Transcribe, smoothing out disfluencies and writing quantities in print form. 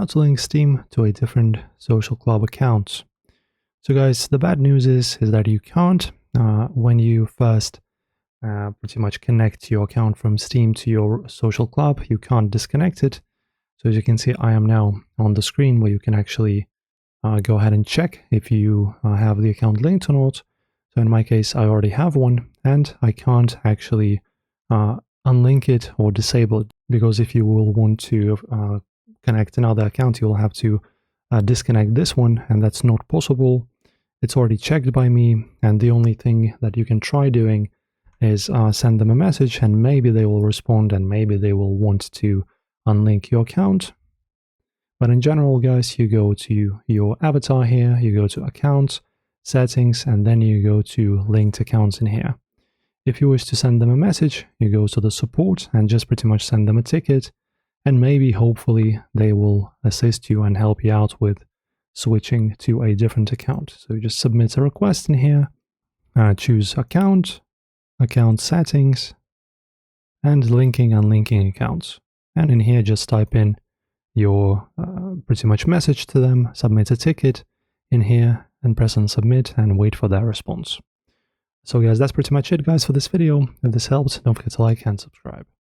how to link Steam to a different social club account. So guys, the bad news is that you can't, when you first pretty much connect your account from Steam to your social club, you can't disconnect it. So as you can see, I am now on the screen where you can actually go ahead and check if you have the account linked or not. So in my case, I already have one, and I can't actually unlink it or disable it, because if you will want to connect another account, you'll have to disconnect this one, and that's not possible. It's already checked by me, and the only thing that you can try doing is send them a message, and maybe they will respond, and maybe they will want to unlink your account. But in general, guys, you go to your avatar here, you go to accounts, settings, and then you go to linked accounts in here. If you wish to send them a message, you go to the support and just pretty much send them a ticket, and maybe hopefully they will assist you and help you out with switching to a different account. So you just submit a request in here, choose account settings, and linking unlinking accounts. And in here just type in your pretty much message to them, submit a ticket in here, and press on submit and wait for their response. So guys, that's pretty much it guys for this video. If this helped, don't forget to like and subscribe.